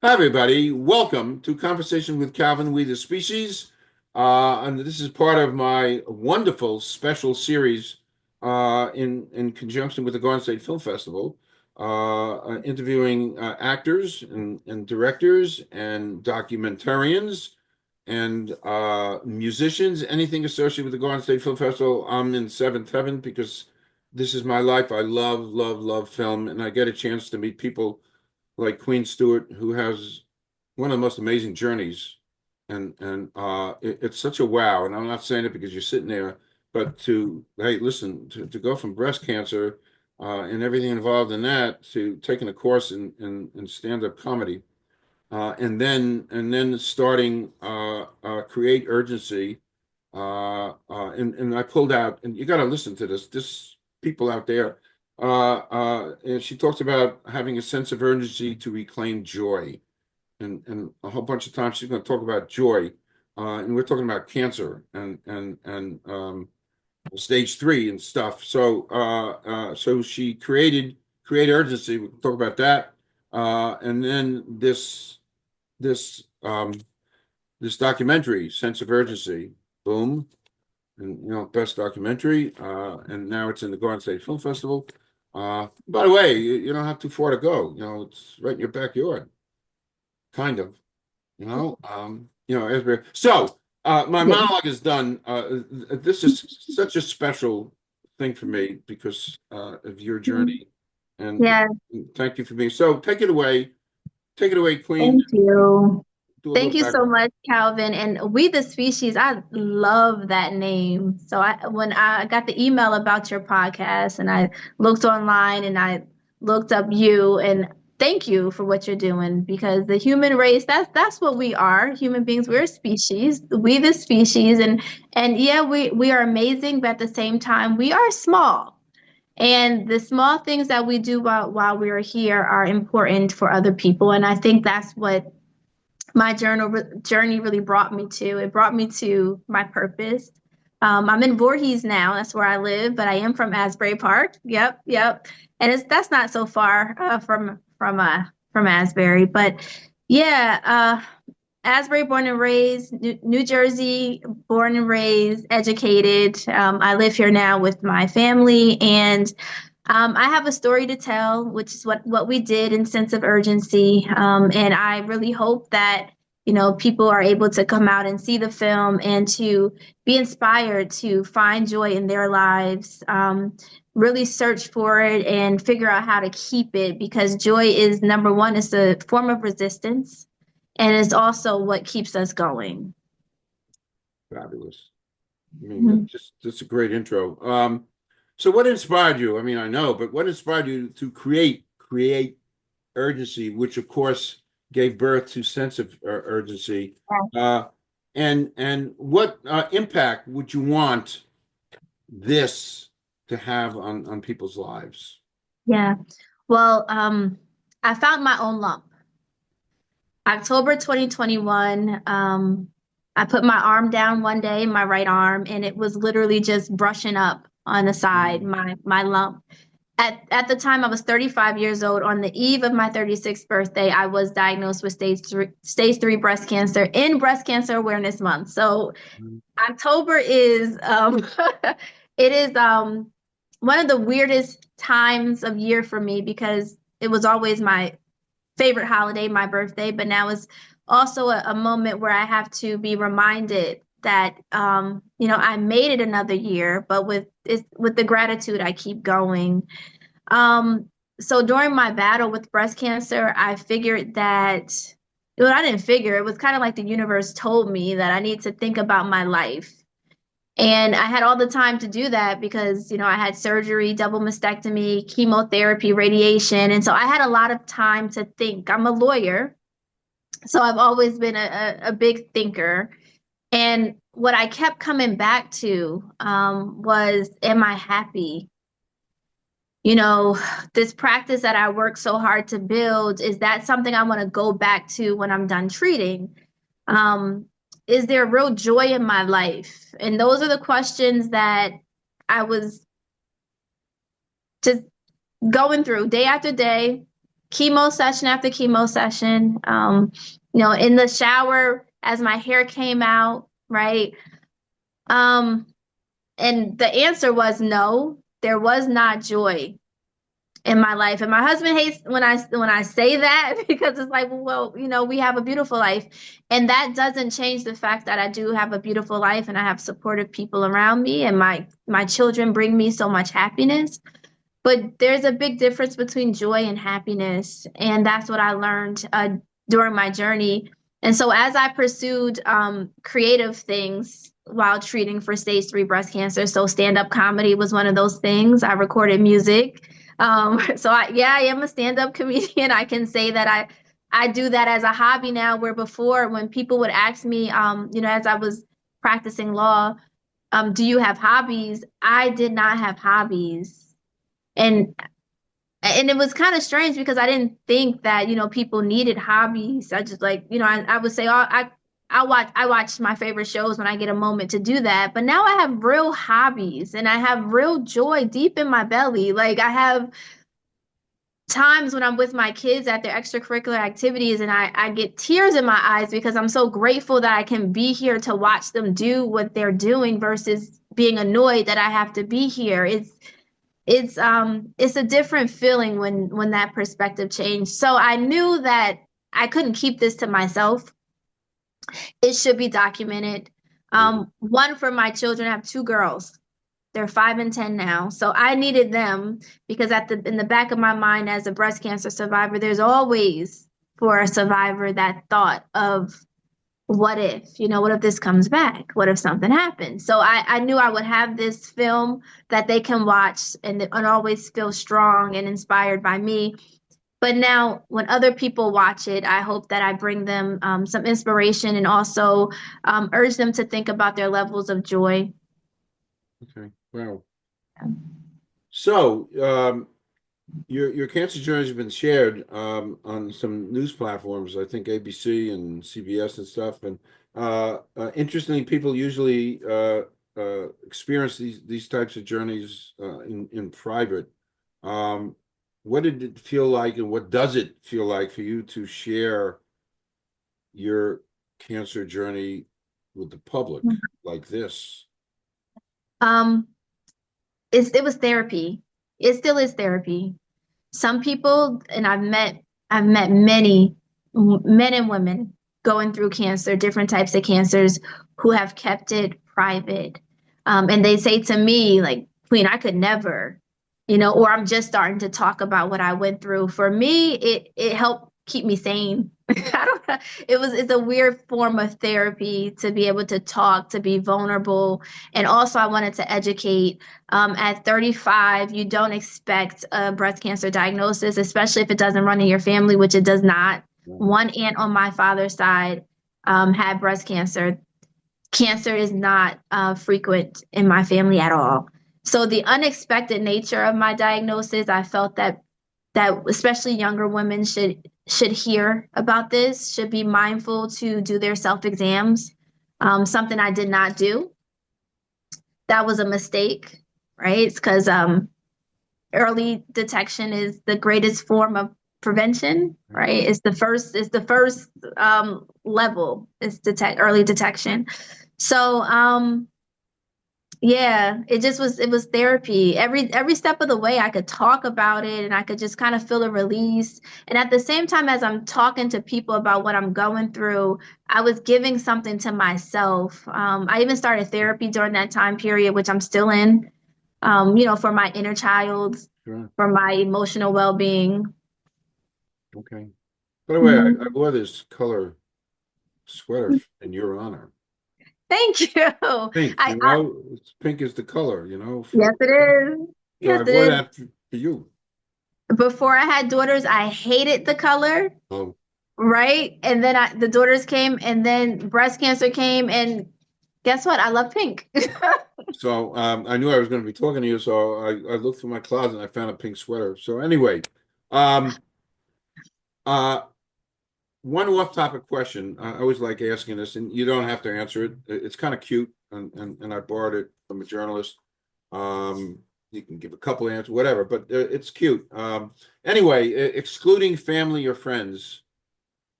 Hi, everybody. Welcome to Conversation with Calvin, We the Species. And this is part of my wonderful special series in conjunction with the Garden State Film Festival, interviewing actors and directors and documentarians and musicians, anything associated with the Garden State Film Festival. I'm in seventh heaven because this is my life. I love, love, love film, and I get a chance to meet people like Queen Stewart, who has one of the most amazing journeys, and it's such a wow. And I'm not saying it because you're sitting there, but to hey, listen, to go from breast cancer and everything involved in that to taking a course in stand-up comedy, and then starting create urgency. And I pulled out, and you got to listen to this. This people out there. And she talks about having a sense of urgency to reclaim joy, and a whole bunch of times she's going to talk about joy, and we're talking about cancer and stage three and stuff. So she create urgency. We can talk about that, and then this this documentary, Sense of Urgency, boom, and best documentary, and now it's in the Garden State Film Festival. By the way, you don't have too far to go. It's right in your backyard, kind of. Asbury. So my Yeah. monologue is done. This is such a special thing for me because of your journey, and Yeah, thank you for being. So take it away, Queen. thank you. Do a little Thank you so background. much, Calvin. And We the Species, I love that name. So when I got the email about your podcast and I looked online and I looked up you and thank you for what you're doing because the human race, that's what we are. Human beings, we're a species. We the species and yeah, we are amazing, but at the same time, we are small. And the small things that we do while we are here are important for other people. And I think that's what my journey really brought me to. It brought me to my purpose. I'm in Voorhees now. That's where I live, but I am from Asbury Park. Yep, yep. And that's not so far from Asbury, but yeah, Asbury, born and raised, New Jersey, born and raised, educated. I live here now with my family, and I have a story to tell, which is what we did in Sense of Urgency. And I really hope that people are able to come out and see the film and to be inspired to find joy in their lives. Really search for it and figure out how to keep it because joy is number one. It's a form of resistance and it's also what keeps us going. Fabulous. I mean, Mhm. that's a great intro. So what inspired you? I mean, I know, but what inspired you to create urgency, which of course gave birth to sense of urgency? Uh, and what impact would you want this to have on people's lives? Yeah. Well, I found my own lump. October 2021, I put my arm down one day, my right arm, and it was literally just brushing up on the side, Mm. my lump. At the time, I was 35 years old. On the eve of my 36th birthday, I was diagnosed with stage three breast cancer in Breast Cancer Awareness Month. So October is it is one of the weirdest times of year for me because it was always my favorite holiday, my birthday, but now is also a moment where I have to be reminded that I made it another year, but with the gratitude I keep going. So during my battle with breast cancer, I figured that well, I didn't figure it was kind of like the universe told me that I need to think about my life. And I had all the time to do that because, I had surgery, double mastectomy, chemotherapy, radiation. And so I had a lot of time to think. I'm a lawyer, so I've always been a big thinker. And what I kept coming back to was, am I happy? You know, this practice that I worked so hard to build, is that something I want to go back to when I'm done treating? Um, is there real joy in my life? And those are the questions that I was just going through day after day, chemo session after chemo session. In the shower as my hair came out, right? Um, and the answer was no. There was not joy in my life. And my husband hates when I say that because it's like, well, we have a beautiful life. And that doesn't change the fact that I do have a beautiful life and I have supportive people around me and my children bring me so much happiness. But there's a big difference between joy and happiness. And that's what I learned during my journey. And so as I pursued creative things while treating for stage 3 breast cancer, so stand-up comedy was one of those things. I recorded music. I am a stand-up comedian. I can say that I do that as a hobby now, where before when people would ask me, as I was practicing law, do you have hobbies? I did not have hobbies. And it was kind of strange because I didn't think that, people needed hobbies. I just like, I would say, oh, I watch my favorite shows when I get a moment to do that. But now I have real hobbies and I have real joy deep in my belly. Like I have times when I'm with my kids at their extracurricular activities and I get tears in my eyes because I'm so grateful that I can be here to watch them do what they're doing versus being annoyed that I have to be here. It's a different feeling when that perspective changed. So I knew that I couldn't keep this to myself. It should be documented. One for my children, I have 2 girls. They're 5 and 10 now. So I needed them because in the back of my mind as a breast cancer survivor, there's always for a survivor that thought of what if this comes back? What if something happens? So I knew I would have this film that they can watch and always feel strong and inspired by me. But now, when other people watch it, I hope that I bring them some inspiration and also urge them to think about their levels of joy. Okay. Wow. So, your cancer journey has been shared on some news platforms, I think ABC and CBS and stuff. And interestingly, people usually experience these types of journeys in private. Um, what did it feel like, and what does it feel like for you to share your cancer journey with the public like this? Um, it was therapy. It still is therapy. Some people, and I've met many men and women going through cancer, different types of cancers, who have kept it private. And they say to me, like, Queen, I could never, or I'm just starting to talk about what I went through. For me, it helped keep me sane. I don't know. It's a weird form of therapy to be able to talk, to be vulnerable. And also I wanted to educate. At 35, you don't expect a breast cancer diagnosis, especially if it doesn't run in your family, which it does not. One aunt on my father's side had breast cancer. Cancer is not frequent in my family at all. So the unexpected nature of my diagnosis, I felt that especially younger women should hear about this, should be mindful to do their self exams. Something I did not do. That was a mistake, right? Because early detection is the greatest form of prevention, right? It's the first level is early detection. So yeah, it was therapy. Every step of the way I could talk about it and I could just kind of feel a release. And at the same time as I'm talking to people about what I'm going through, I was giving something to myself. I even started therapy during that time period, which I'm still in, for my inner child, Sure. for my emotional well-being. Okay. By the way, I Mhm. wore this color sweater in your honor. Thank you. Pink, pink is the color, for Yes, it is. so Yes, I it wore is. that for you. Before I had daughters, I hated the color. Oh, Right? And then the daughters came, and then breast cancer came, and guess what? I love pink. so I knew I was going to be talking to you, so I looked through my closet and I found a pink sweater. So anyway, um, uh, one off-topic question. I always like asking this, and you don't have to answer it. It's kind of cute, and I borrowed it from a journalist. Um, you can give a couple answers, whatever, but it's cute. Anyway, excluding family or friends,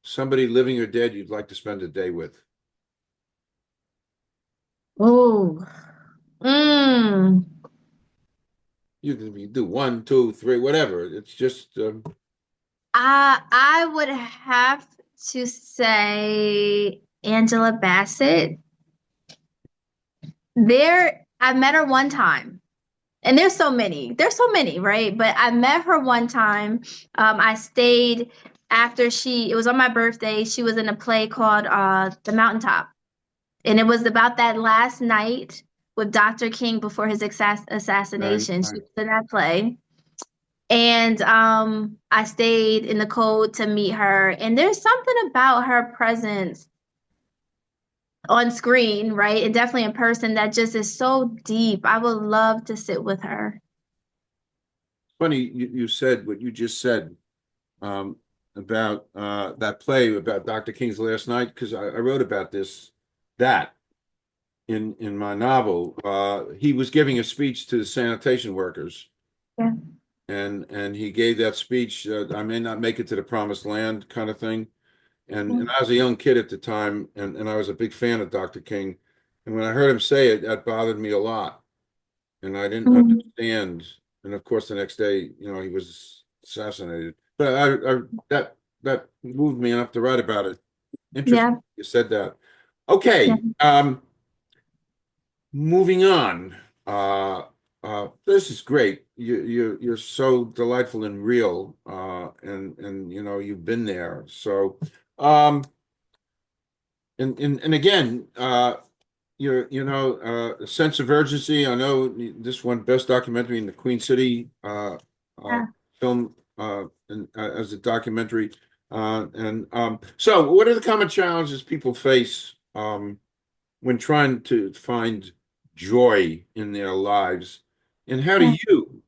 somebody living or dead you'd like to spend a day with. Oh, mm. You can do one, two, three, whatever. It's just I would have to say Angela Bassett. I met her one time. And there's so many, right? But I met her one time. I stayed after it was on my birthday. She was in a play called The Mountaintop. And it was about that last night with Dr. King before his right, assassination. She right. was in that play. And I stayed in the cold to meet her. And there's something about her presence on screen, right? And definitely in person that just is so deep. I would love to sit with her. Funny you said what you just said um, about that play about Dr. King's Last Night because I wrote about that in my novel. He was giving a speech to the sanitation workers, Yeah. and he gave that speech. I may not make it to the promised land, kind of thing. And I was a young kid at the time, and I was a big fan of Dr. King. And when I heard him say it, that bothered me a lot, and I didn't Mhm. understand. And of course, the next day, he was assassinated. But that moved me enough to write about it. Interesting, Yeah. you said that. Yeah. Okay, moving on. This is great. You're so delightful and real, and you've been there. So, um, and again, a sense of urgency. I know this one best documentary in the Queen City uh, Yeah. film as a documentary. And so, what are the common challenges people face when trying to find joy in their lives? And how do Yeah. you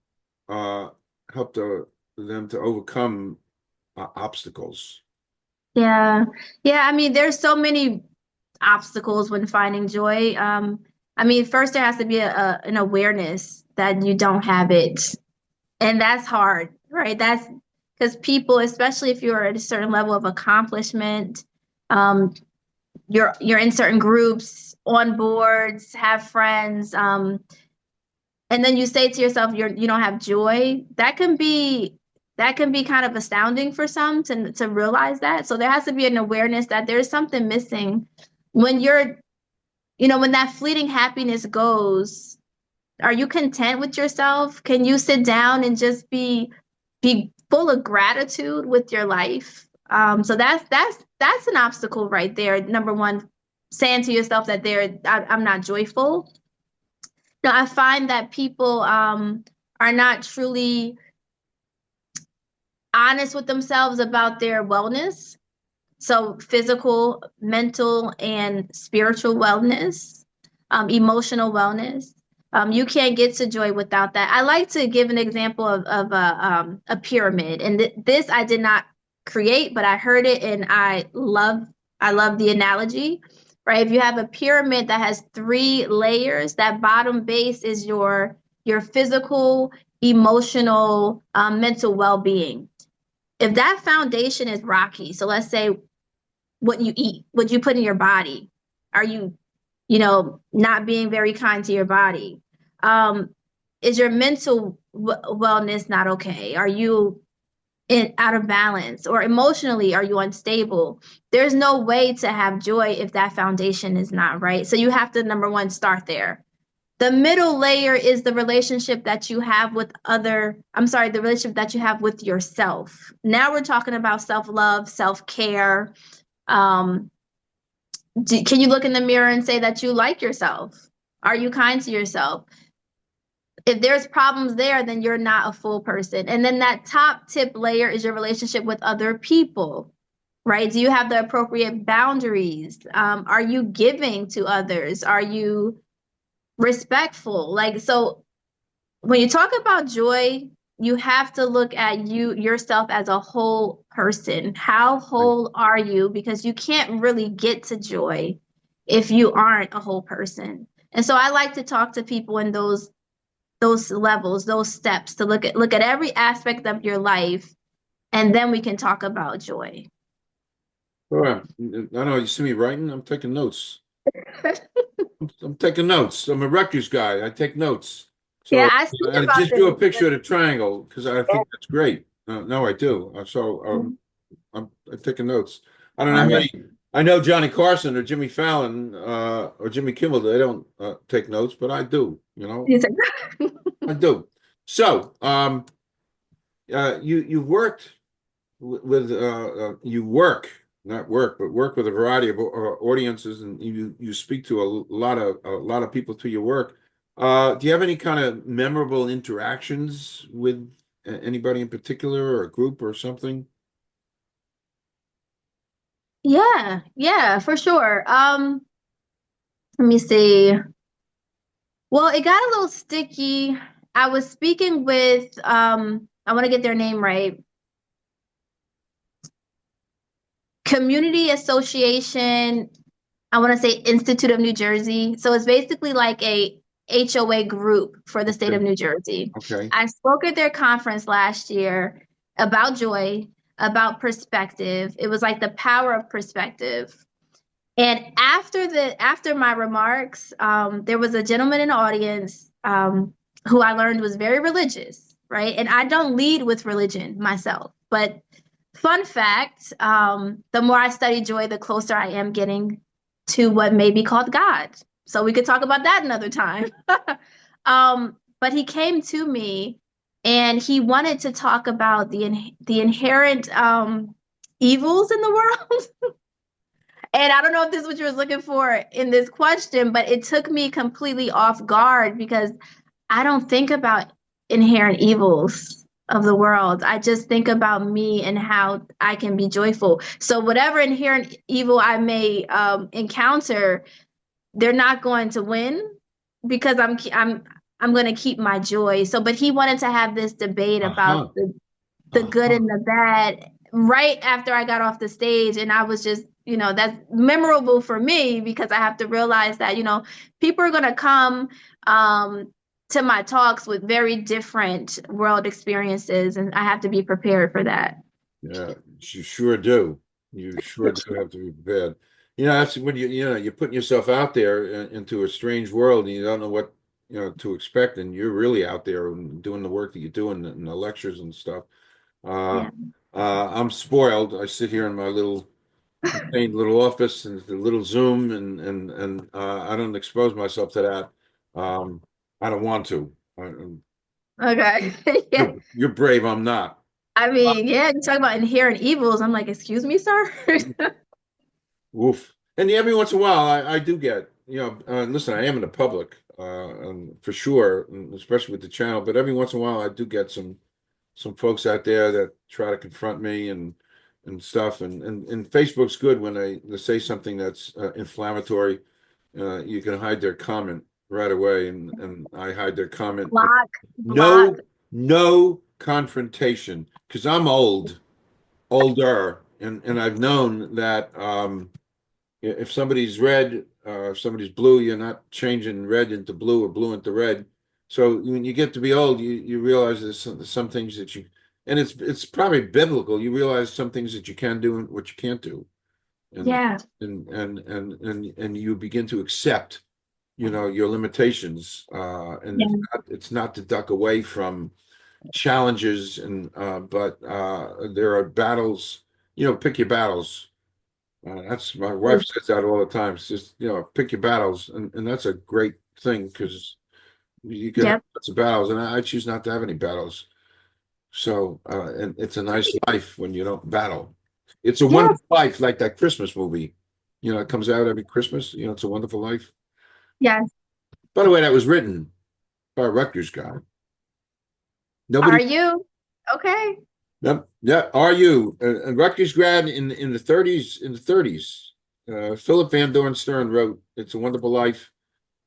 uh, help them to overcome obstacles? Yeah. Yeah. I mean, there's so many obstacles when finding joy. I mean, first there has to be an awareness that you don't have it. And that's hard, right? That's because people, especially if you're at a certain level of accomplishment, um, you're in certain groups, on boards, have friends, and then you say to yourself you don't have joy. That can be kind of astounding for some to realize that. So there has to be an awareness that there's something missing when when that fleeting happiness goes. Are you content with yourself? Can you sit down and just be full of gratitude with your life? So that's an obstacle right there. Number one, saying to yourself that I'm not joyful. No, I find that people are not truly honest with themselves about their wellness. So physical, mental, and spiritual wellness, emotional wellness. You can't get to joy without that. I like to give an example of a pyramid, and this I did not create, but I heard it, and I love the analogy. Right? If you have a pyramid that has three layers, that bottom base is your physical, emotional, mental well-being. If that foundation is rocky, so let's say what you eat, what you put in your body. Are you not being very kind to your body? Um, is your mental wellness not okay? Are you out of balance, or emotionally are you unstable? There's no way to have joy if that foundation is not right. So you have to, number one, start there. The middle layer is the relationship that you have with the relationship that you have with yourself. Now we're talking about self-love, self-care. Um, can you look in the mirror and say that you like yourself? Are you kind to yourself? If there's problems there, then you're not a full person. And then that top tip layer is your relationship with other people, right? Do you have the appropriate boundaries? Are you giving to others? Are you respectful? Like, so when you talk about joy, you have to look at yourself as a whole person. How whole are you? Because you can't really get to joy if you aren't a whole person. And so I like to talk to people in those those levels, those steps to look at every aspect of your life, and then we can talk about joy. All right. I know you see me writing. I'm taking notes. I'm taking notes. I'm a Rutgers guy. I take notes. Yeah, So I see I about just this. drew a picture of the triangle because I think that's great. No, I do. I'm taking notes. I don't know how Wonderful. many. I know Johnny Carson or Jimmy Fallon or Jimmy Kimmel. They don't take notes, but I do. You said, I do. So, you worked with you work not work but work with a variety of audiences, and you speak to a lot of people through your work. Do you have any kind of memorable interactions with anybody in particular or a group or something? yeah, yeah, for sure. Let me see. Well, it got a little sticky. I was speaking with I want to get their name right. Community Association, I want to say Institute of New Jersey. So it's basically like a HOA group for the state Okay. of New Jersey. Okay. I spoke at their conference last year about joy, about perspective. It was like the power of perspective. And after my remarks, there was a gentleman in the audience who I learned was very religious, right? And I don't lead with religion myself, but fun fact, the more I study joy, the closer I am getting to what may be called God. So we could talk about that another time. But he came to me and he wanted to talk about the inherent evils in the world. And I don't know if this is what you was looking for in this question, but it took me completely off guard because I don't think about inherent evils of the world. I just think about me and how I can be joyful. So whatever inherent evil I may encounter, they're not going to win because I'm going to keep my joy. So, but he wanted to have this debate about Uh-huh. the good Uh-huh. and the bad right after I got off the stage. And I was just, that's memorable for me because I have to realize that, people are going to come to my talks with very different world experiences. And I have to be prepared for that. Yeah, you sure do. You sure do have to be prepared. That's when you're putting yourself out there into a strange world, and you don't know what to expect, and you're really out there and doing the work that you're doing in the lectures and stuff. Uh, Yeah. I'm spoiled. I sit here in my little contained little office and the little Zoom, and I don't expose myself to that. I don't want to. Okay. Yeah. You're brave. I'm not. I mean, yeah, you talk about inherent evils. I'm like, excuse me, sir. Woof. And every once in a while, I do get, listen, I am in the public, for sure, and especially with the channel. But every once in a while, I do get some folks out there that try to confront me and stuff. And Facebook's good when they say something that's inflammatory. You can hide their comment right away, and I hide their comment. And Block, block. no confrontation, because I'm older, and I've known that. If somebody's red, if somebody's blue, you're not changing red into blue or blue into red. So when you get to be old, you realize there's some things that and it's probably biblical. You realize some things that you can do and what you can't do, and Yeah. and you begin to accept, your limitations. And Yeah. it's not to duck away from challenges, but there are battles. Pick your battles. That's my wife says that all the time. It's just, pick your battles, and that's a great thing because you can have Yep. lots of battles, and I choose not to have any battles. So, and it's a nice life when you don't battle. It's a Yes. wonderful life, like that Christmas movie. It comes out every Christmas. It's a wonderful life. Yes. By the way, that was written by a Rutgers guy. Are Nobody. you? Okay. Yep. Yeah. Are you a Rutgers grad in the 30s? In the 30s, Philip Van Doren Stern wrote "It's a Wonderful Life."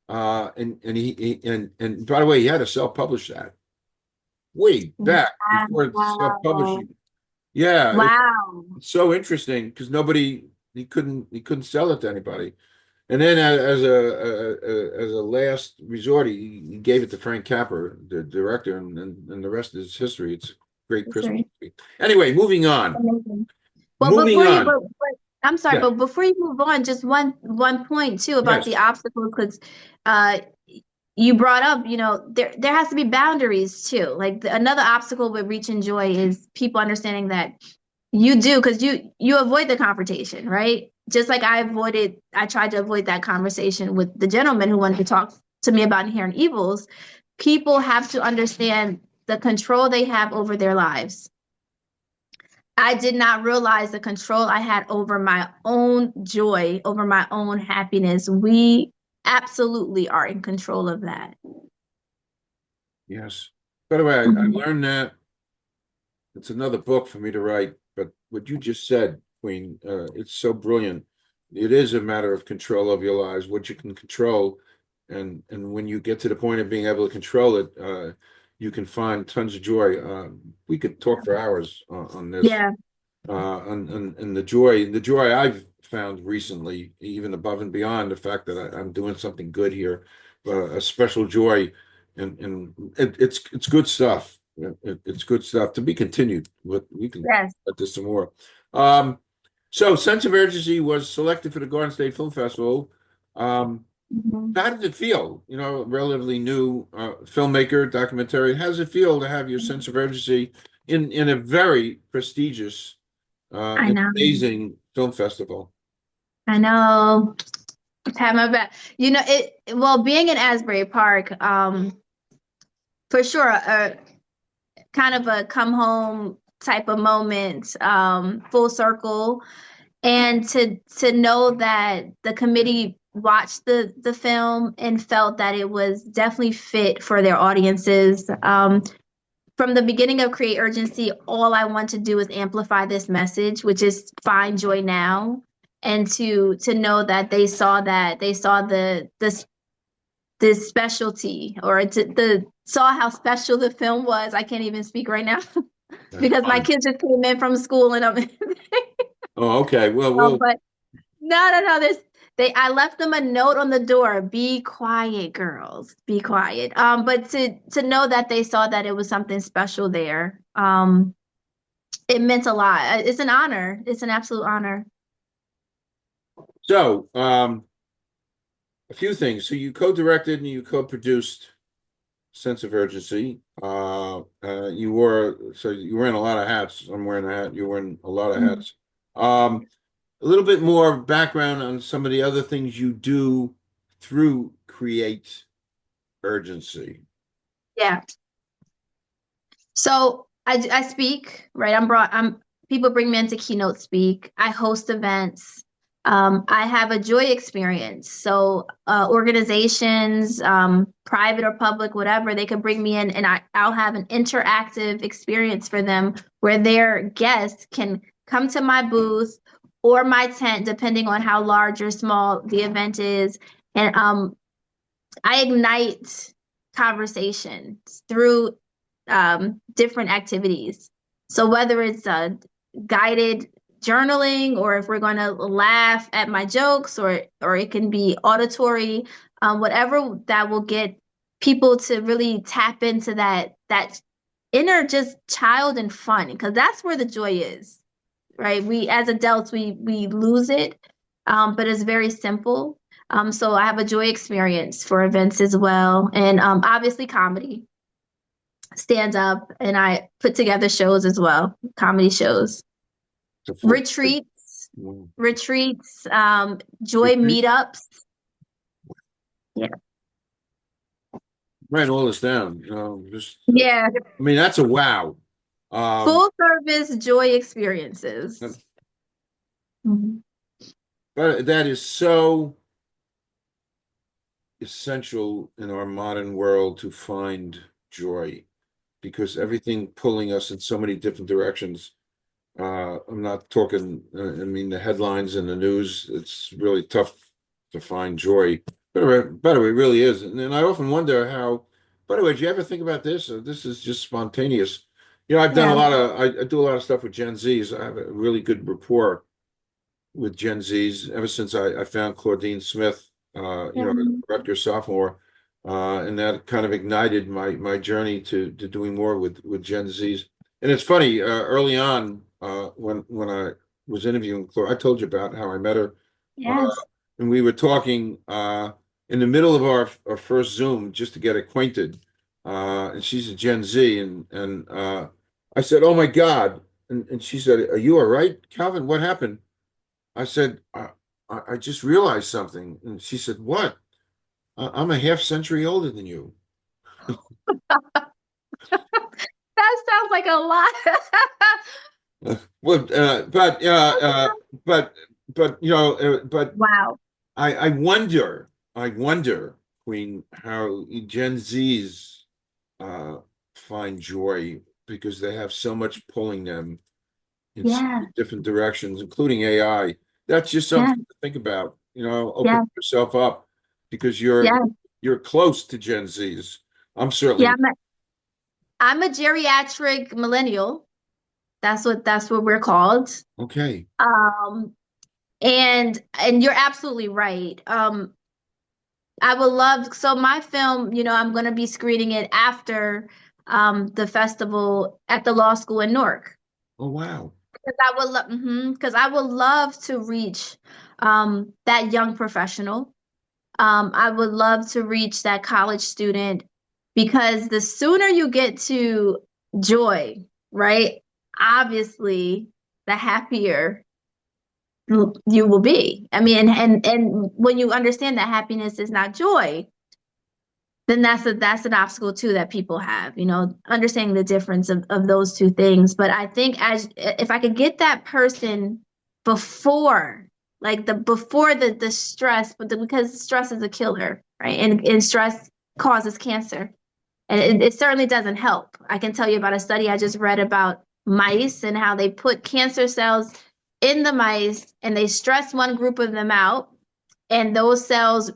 And and by the way, he had to self-publish that way back before it's Wow. self-publishing. Yeah, Wow. it's so interesting because he couldn't sell it to anybody. And then as a last resort, he gave it to Frank Capra, the director, and the rest is history. It's a great That's Christmas right. movie. Anyway, moving on. Amazing. Well, Moving on. I'm sorry, Yeah. but before you move on, just one point too about the Yes. obstacles, because uh, you brought up, there has to be boundaries too. Like another obstacle with reach and joy is people understanding that you do, because you avoid the confrontation, right? Just like I tried to avoid that conversation with the gentleman who wanted to talk to me about inherent evils. People have to understand the control they have over their lives. I did not realize the control I had over my own joy, over my own happiness. We absolutely are in control of that. Yes. By the way, I Mhm. learned that it's another book for me to write, but what you just said, Queen, it's so brilliant. It is a matter of control of your lives, what you can control, and when you get to the point of being able to control it, you can find tons of joy. We could talk for hours on this. Yeah. And the joy I've found recently, even above and beyond the fact that I'm doing something good here, a special joy, and it's good stuff. It's good stuff to be continued. But we can Yes. let this some more. Um, so Sense of Urgency was selected for the Garden State Film Festival. Um, Mhm. how did it feel? Relatively new filmmaker, documentary. How does it feel to have your sense of urgency in a very prestigious I an know. amazing film festival? I know. Have my back. Well, being in Asbury Park, for sure, kind of a come home type of moment, full circle. And to know that the committee watched the film and felt that it was definitely fit for their audiences. From the beginning of Create Urgency, all I want to do is amplify this message, which is find joy now. And to know that they saw this specialty, or the saw how special the film was. I can't even speak right now That's because my fine. kids just came in from school and I'm Oh, okay. Well, but no, no, no. I left them a note on the door. Be quiet, girls. Be quiet. But to know that they saw that it was something special there, it meant a lot. It's an honor. It's an absolute honor. so a few things. So you co-directed and you co-produced Sense of Urgency. You were in a lot of hats. I'm wearing a hat. You're wearing a lot of Mhm. hats. A little bit more background on some of the other things you do through Create Urgency. Yeah. So I speak, right? I'm people bring me in to keynote speak. I host events. I have a joy experience. So organizations, private or public, whatever, they could bring me in and I'll have an interactive experience for them where their guests can come to my booth or my tent, depending on how large or small the event is. And I ignite conversations through different activities. So whether it's guided journaling, or if we're going to laugh at my jokes, or it can be auditory, whatever that will get people to really tap into that inner just child and fun, because that's where the joy is, right? We as adults we lose it, but it's very simple. So I have a joy experience for events as well, and obviously comedy, stand up, and I put together shows as well, comedy shows, It's a full retreats, mm, retreats, joy retreat. meetups. Yeah, Write all this down. yeah, I mean, that's a wow. Um, full service joy experiences. Mhm. but that is so essential in our modern world to find joy because everything pulling us in so many different directions. I'm not talking, I mean, the headlines in the news, it's really tough to find joy. By the way, it really is. And I often wonder how, by the way, do you ever think about this? This is just spontaneous. I've done a Yeah. lot of, I do a lot of stuff with Gen Zs. I have a really good rapport with Gen Zs ever since I found Claudine Smith, Yeah. Rutgers sophomore, and that kind of ignited my journey to doing more with Gen Zs. And it's funny, early on, when I was interviewing Claude, I told you about how I met her, uh, Yes. and we were talking in the middle of our first Zoom just to get acquainted. And she's a Gen Z, and I said, "Oh my God." And she said, "Are you all right, Calvin? What happened?" I said, I just realized something." And she said, "What?" I'm a half century older than you." That sounds like a lot. Well, but but Wow. I wonder, Queen, how Gen Zs uh, find joy because they have so much pulling them in so Yeah. many different directions, including AI. That's just Yeah. something to think about. Open Yeah. yourself up because you're Yeah. you're close to Gen Zs. I'm Yeah. certainly I'm a geriatric millennial. That's what we're called. okay. Um, and you're absolutely right. I would love, so my film, I'm going to be screening it after the festival at the law school in Newark. Oh wow. Because I would love to reach that young professional. I would love to reach that college student because the sooner you get to joy, right? Obviously, the happier you will be. I mean, and when you understand that happiness is not joy, then that's an obstacle too that people have, understanding the difference of those two things. But I think as if I could get that person before, like the stress, because stress is a killer, right? And stress causes cancer. And it certainly doesn't help. I can tell you about a study I just read about mice and how they put cancer cells in the mice and they stress one group of them out, and those cells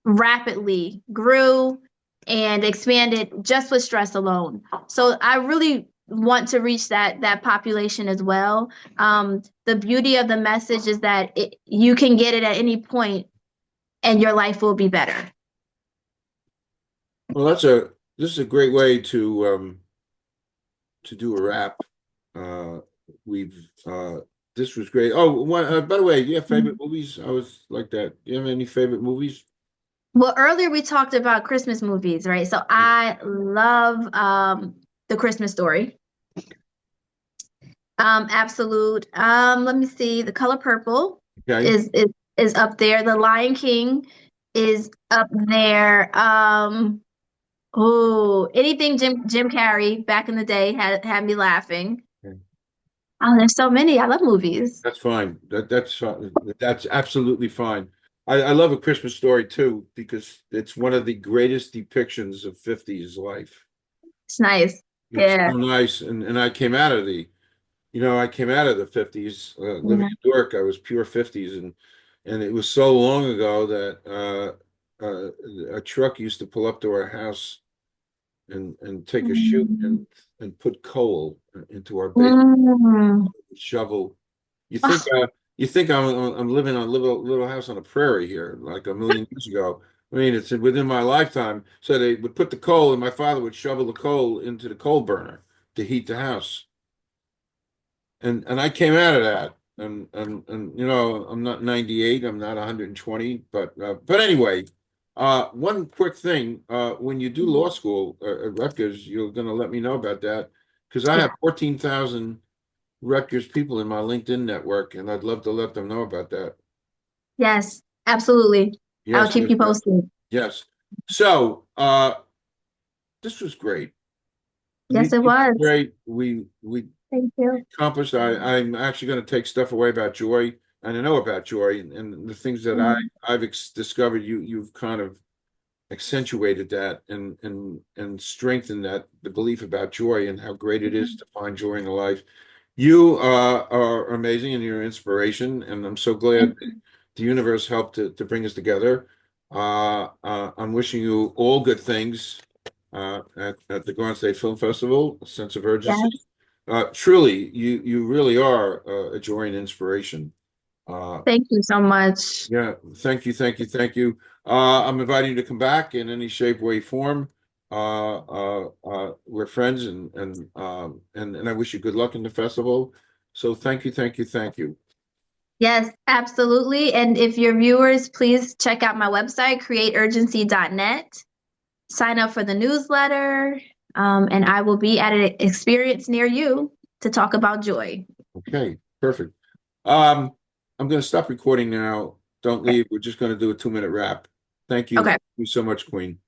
rapidly grew and expanded just with stress alone. So I really want to reach that population as well. The beauty of the message is that you can get it at any point and your life will be better. Well, this is a great way to do a wrap. Uh, we've this was great. Oh, by the way, do you have favorite movies? I was like that. Do you have any favorite movies? Well, earlier we talked about Christmas movies, right? So I love The Christmas Story. Absolute. Let me see. The Color Purple Okay. is up there. The Lion King is up there. Oh, anything Jim Carrey back in the day had me laughing. Okay. Oh, there's so many. I love movies. That's fine. That's fine. That's absolutely fine. I love A Christmas Story too because it's one of the greatest depictions of 50s life. It's nice. It's Yeah. so nice, and I came out of the 50s, living Yeah. in Newark. I was pure 50s, and it was so long ago that a truck used to pull up to our house and take a chute Mm. and put coal into our basement, Mm. shovel. You think Oh, uh, you think I'm living on a little house on a prairie here, like a million years ago. I mean, it's within my lifetime. So they would put the coal, and my father would shovel the coal into the coal burner to heat the house. And I came out of that. And I'm not 98, I'm not 120, but anyway, one quick thing, when you do law school at Rutgers, you're going to let me know about that because I have yeah. 14,000 Rutgers people in my LinkedIn network, and I'd love to let them know about that. Yes, absolutely. I'll Yes, keep yes, you yes, posted. yes. So, this was great. Yes, it You did was. great. We Thank you. accomplished. I'm actually going to take stuff away about joy, and I know about joy, and the things that Mm. I've discovered. You've kind of accentuated that and strengthened that the belief about joy and how great it is to find joy in the life. You are amazing and you're an inspiration, and I'm so glad Thank you. the universe helped to bring us together. I'm wishing you all good things at the Garden State Film Festival, a sense of urgency. Yes. Truly, you really are a joy and inspiration. Thank you so much. Yeah, thank you, thank you, thank you. I'm inviting you to come back in any shape, way, form. We're friends, and I wish you good luck in the festival. So thank you, thank you, thank you. Yes, absolutely. And if your viewers, please check out my website, createurgency.net. Sign up for the newsletter, and I will be at an experience near you to talk about joy. Okay, perfect. Um, I'm going to stop recording now. Don't Okay. leave. We're just going to do a 2-minute wrap. Thank you. Okay. Thank you so much, Queen.